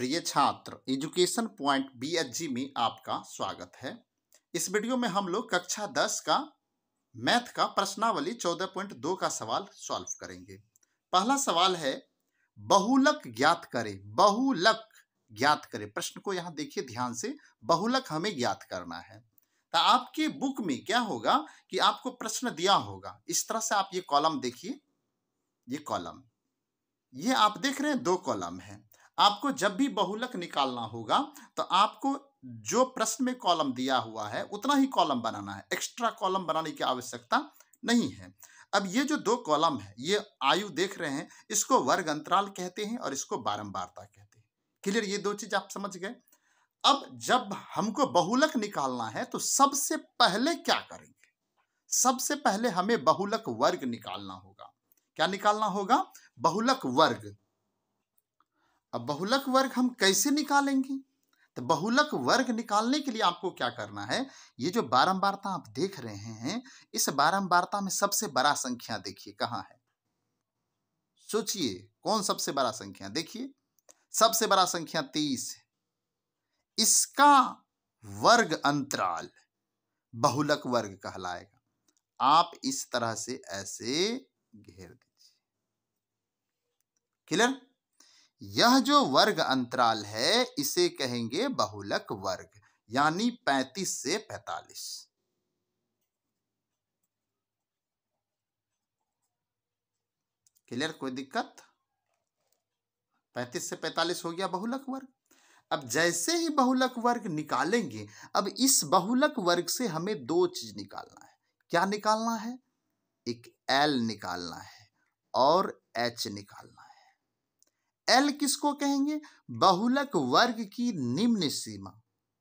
प्रिय छात्र, education point BHG में आपका स्वागत है। इस वीडियो में हम लोग कक्षा 10 का मैथ का प्रश्नावली 14.2 का सवाल सॉल्व करेंगे। पहला सवाल है, बहुलक ज्ञात करें। बहुलक ज्ञात करें। प्रश्न को यहां देखिए ध्यान से, बहुलक हमें ज्ञात करना है। तो आपके बुक में क्या होगा कि आपको प्रश्न दिया होगा, इस तरह से आप ये कॉलम देखिए, ये कॉलम, ये आप देख रहे हैं, दो कॉलम है। आपको जब भी बहुलक निकालना होगा तो आपको जो प्रश्न में कॉलम दिया हुआ है उतना ही कॉलम बनाना है, एक्स्ट्रा कॉलम बनाने की आवश्यकता नहीं है। अब ये जो दो कॉलम है, ये आयु देख रहे हैं, इसको वर्ग अंतराल कहते हैं और इसको बारंबारता कहते हैं। क्लियर? ये दो चीज आप समझ गए। अब जब हमको बहुलक निकालना है तो सबसे पहले क्या करेंगे? सबसे पहले हमें बहुलक वर्ग निकालना होगा। क्या निकालना होगा? बहुलक वर्ग। अब बहुलक वर्ग हम कैसे निकालेंगे? तो बहुलक वर्ग निकालने के लिए आपको क्या करना है, ये जो बारंबारता आप देख रहे हैं, इस बारंबारता में सबसे बड़ा संख्या देखिए कहां है। सोचिए कौन सबसे बड़ा संख्या? देखिए सबसे बड़ा संख्या 23 है। इसका वर्ग अंतराल बहुलक वर्ग कहलाएगा। आप इस तरह से ऐसे घेर दीजिए। क्लियर? यह जो वर्ग अंतराल है इसे कहेंगे बहुलक वर्ग, यानी 35 से 45। क्लियर? कोई दिक्कत? 35 से 45 हो गया बहुलक वर्ग। अब जैसे ही बहुलक वर्ग निकालेंगे, अब इस बहुलक वर्ग से हमें दो चीज निकालना है। क्या निकालना है? एक L निकालना है और H निकालना है। L किसको कहेंगे? बहुलक वर्ग की निम्न सीमा।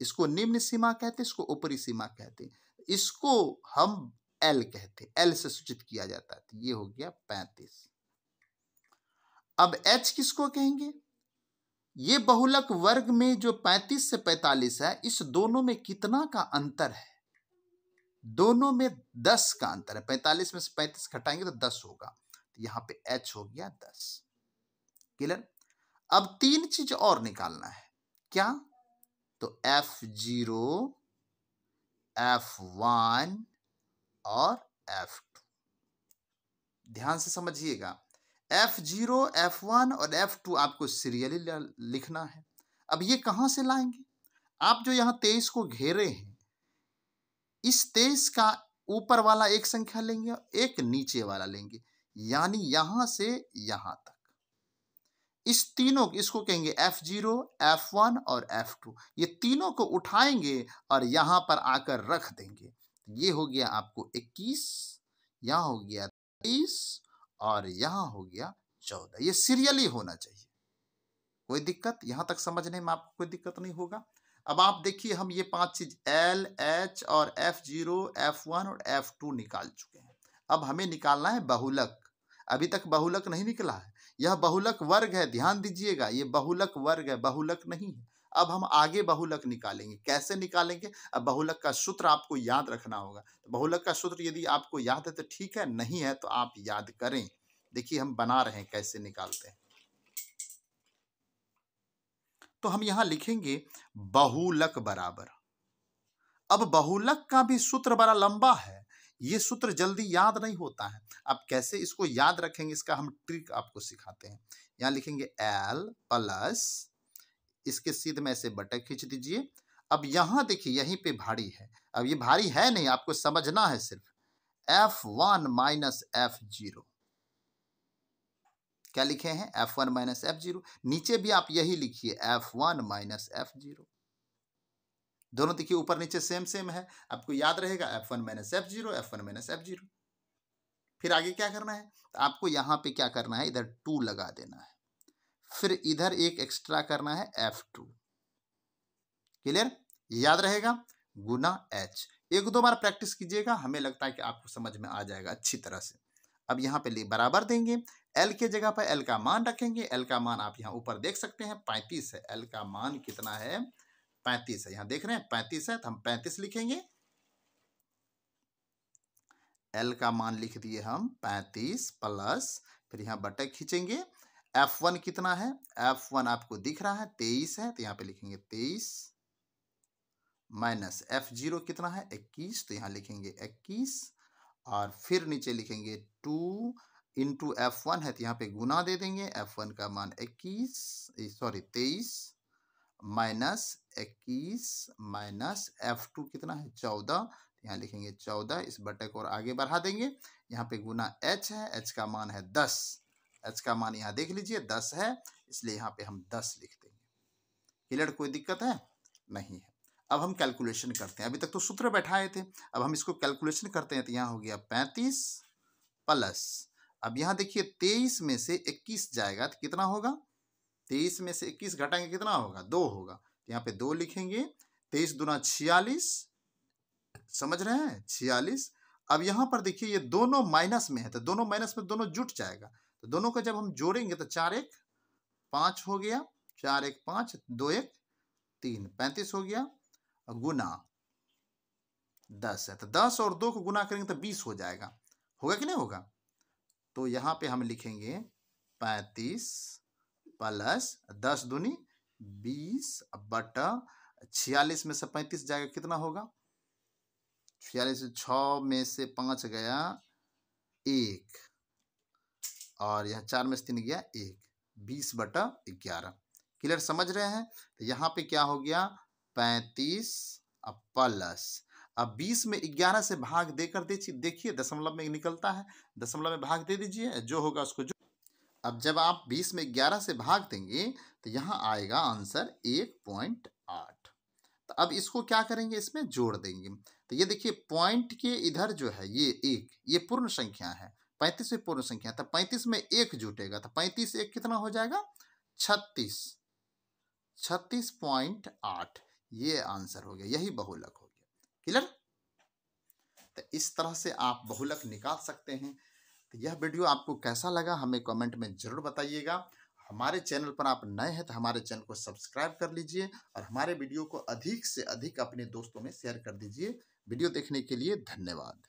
इसको निम्न सीमा कहते हैं, इसको ऊपरी सीमा कहते हैं। इसको हम L कहते हैं, L से सूचित किया जाता है। तो ये हो गया 35। अब H किसको कहेंगे? ये बहुलक वर्ग में जो 35 से 45 है, इस दोनों में कितना का अंतर है? दोनों में 10 का अंतर है। 45 में से 35 घटाएंगे तो 10 होगा। तो यहां पे H हो गया 10। क्लियर? अब तीन चीज और निकालना है। क्या? तो F0, F1 और F2। ध्यान से समझिएगा, F0, F1 और F2 आपको सीरियली लिखना है। अब ये कहां से लाएंगे? आप जो यहां 23 को घेरे हैं, इस 23 का ऊपर वाला एक संख्या लेंगे और एक नीचे वाला लेंगे, यानी यहां से यहां तक। इस तीनों, इसको कहेंगे F0, F1 और F2। ये तीनों को उठाएंगे और यहां पर आकर रख देंगे। ये हो गया आपको 21, यहां हो गया 23 और यहां हो गया 14। ये सीरियली होना चाहिए। कोई दिक्कत? यहां तक समझने में आपको कोई दिक्कत नहीं होगा। अब आप देखिए, हम ये पांच चीज L, H और F0, F1 और F2 निकाल चुके हैं। अब हमें निकालना है बहुलक। अभी तक बहुलक नहीं निकला है, यह बहुलक वर्ग है। ध्यान दीजिएगा, ये बहुलक वर्ग है, बहुलक नहीं है। अब हम आगे बहुलक निकालेंगे। कैसे निकालेंगे? अब बहुलक का सूत्र आपको याद रखना होगा। बहुलक का सूत्र यदि आपको याद है तो ठीक है, नहीं है तो आप याद करें। देखिए हम बना रहे हैं कैसे निकालते हैं। तो हम यहां लिखेंगे बहुलक बराबर। अब बहुलक का भी सूत्र बड़ा लंबा है, ये सूत्र जल्दी याद नहीं होता है। आप कैसे इसको याद रखेंगे, इसका हम ट्रिक आपको सिखाते हैं। यहां लिखेंगे L प्लस, इसके सीध में से बटक खींच दीजिए। अब यहां देखिए, यहीं पे भारी है। अब ये भारी है नहीं, आपको समझना है सिर्फ। F1 minus F0। क्या लिखे हैं? F1 minus F0। नीचे भी आप यही लिखिए, F1 माइनस F0। दोनों देखिए ऊपर नीचे सेम सेम है, आपको याद रहेगा F1 minus F0, F1 minus F0। फिर आगे क्या करना है? तो आपको यहां पे क्या करना है, इधर 2 लगा देना है, फिर इधर एक एक्स्ट्रा करना है F2। क्लियर? याद रहेगा, गुना H। एक दो बार प्रैक्टिस कीजिएगा, हमें लगता है कि आपको समझ में आ जाएगा अच्छी तरह से। अब यहाँ पे बराबर देंगे, L के जगह पर L का मान रखेंगे। L का मान आप यहाँ ऊपर देख सकते हैं, 35 है। L का मान कितना है? 35 है। यहाँ देख रहे हैं 35 है, तो हम 35 लिखेंगे। L का मान लिख दिए हम 35 प्लस, फिर यहाँ बटक खींचेंगे। F1 कितना है, F1 आपको दिख रहा है 23 है, तो यहाँ पे लिखेंगे 23 माइनस F0 कितना है 21, तो यहाँ लिखेंगे 21 और फिर नीचे लिखेंगे 2 इंटू F1 है, तो यहाँ पे गुना दे देंगे, F1 का मान 23 माइनस 21 माइनस F2 कितना है 14, यहाँ लिखेंगे 14, इस बटे को और आगे बढ़ा देंगे, यहाँ पे गुना H है, H का मान है 10, H का मान यहाँ देख लीजिए 10 है, इसलिए यहाँ पे हम 10 लिख देंगे। क्लियर, कोई दिक्कत है नहीं है। अब हम कैलकुलेशन करते हैं, अभी तक तो सूत्र बैठाए थे, अब हम इसको कैलकुलेशन करते हैं, तो यहाँ हो गया 35 प्लस, अब यहाँ देखिए 23 में से 21 जाएगा तो कितना होगा, 23 में से 21 घटाएंगे कितना होगा 2 होगा, तो यहाँ पे 2 लिखेंगे, 23 दूना 46, समझ रहे हैं 46। अब यहाँ पर देखिए ये दोनों माइनस में है, तो दोनों माइनस में दोनों जुट जाएगा, तो दोनों का जब हम जोड़ेंगे तो 4 1 5 हो गया, 4 1 5 2 1 3 35 हो गया, गुना 10 है, तो 10 और 2 को गुना करेंगे तो 20 हो जाएगा, होगा कि नहीं होगा। तो यहाँ पे हम लिखेंगे 35 प्लस 10 दूनी 20 बटा 46 में से 35 जाएगा कितना होगा, 46 6 में से 5 गया 1 और यह 4 में से 3 गया 1, 20 बटा 11। क्लियर, समझ रहे हैं। तो यहाँ पे क्या हो गया 35 प्लस, अब 20 में 11 से भाग देकर देखिए दशमलव में निकलता है, दशमलव में भाग दे दीजिए, जो होगा उसको जो। अब जब आप 20 में 11 से भाग देंगे तो यहाँ आएगा आंसर 1.8। तो अब इसको क्या करेंगे, इसमें जोड़ देंगे, तो ये देखिए पॉइंट के इधर जो है ये 1, ये पूर्ण संख्या है, 35 में पूर्ण संख्या, तो 35 में 1 जुटेगा, तो 35 1 कितना हो जाएगा 36.8, ये आंसर हो गया, यही बहुलक हो गया। क्लियर, तो इस तरह से आप बहुलक निकाल सकते हैं। तो यह वीडियो आपको कैसा लगा हमें कमेंट में जरूर बताइएगा। हमारे चैनल पर आप नए हैं तो हमारे चैनल को सब्सक्राइब कर लीजिए और हमारे वीडियो को अधिक से अधिक अपने दोस्तों में शेयर कर दीजिए। वीडियो देखने के लिए धन्यवाद।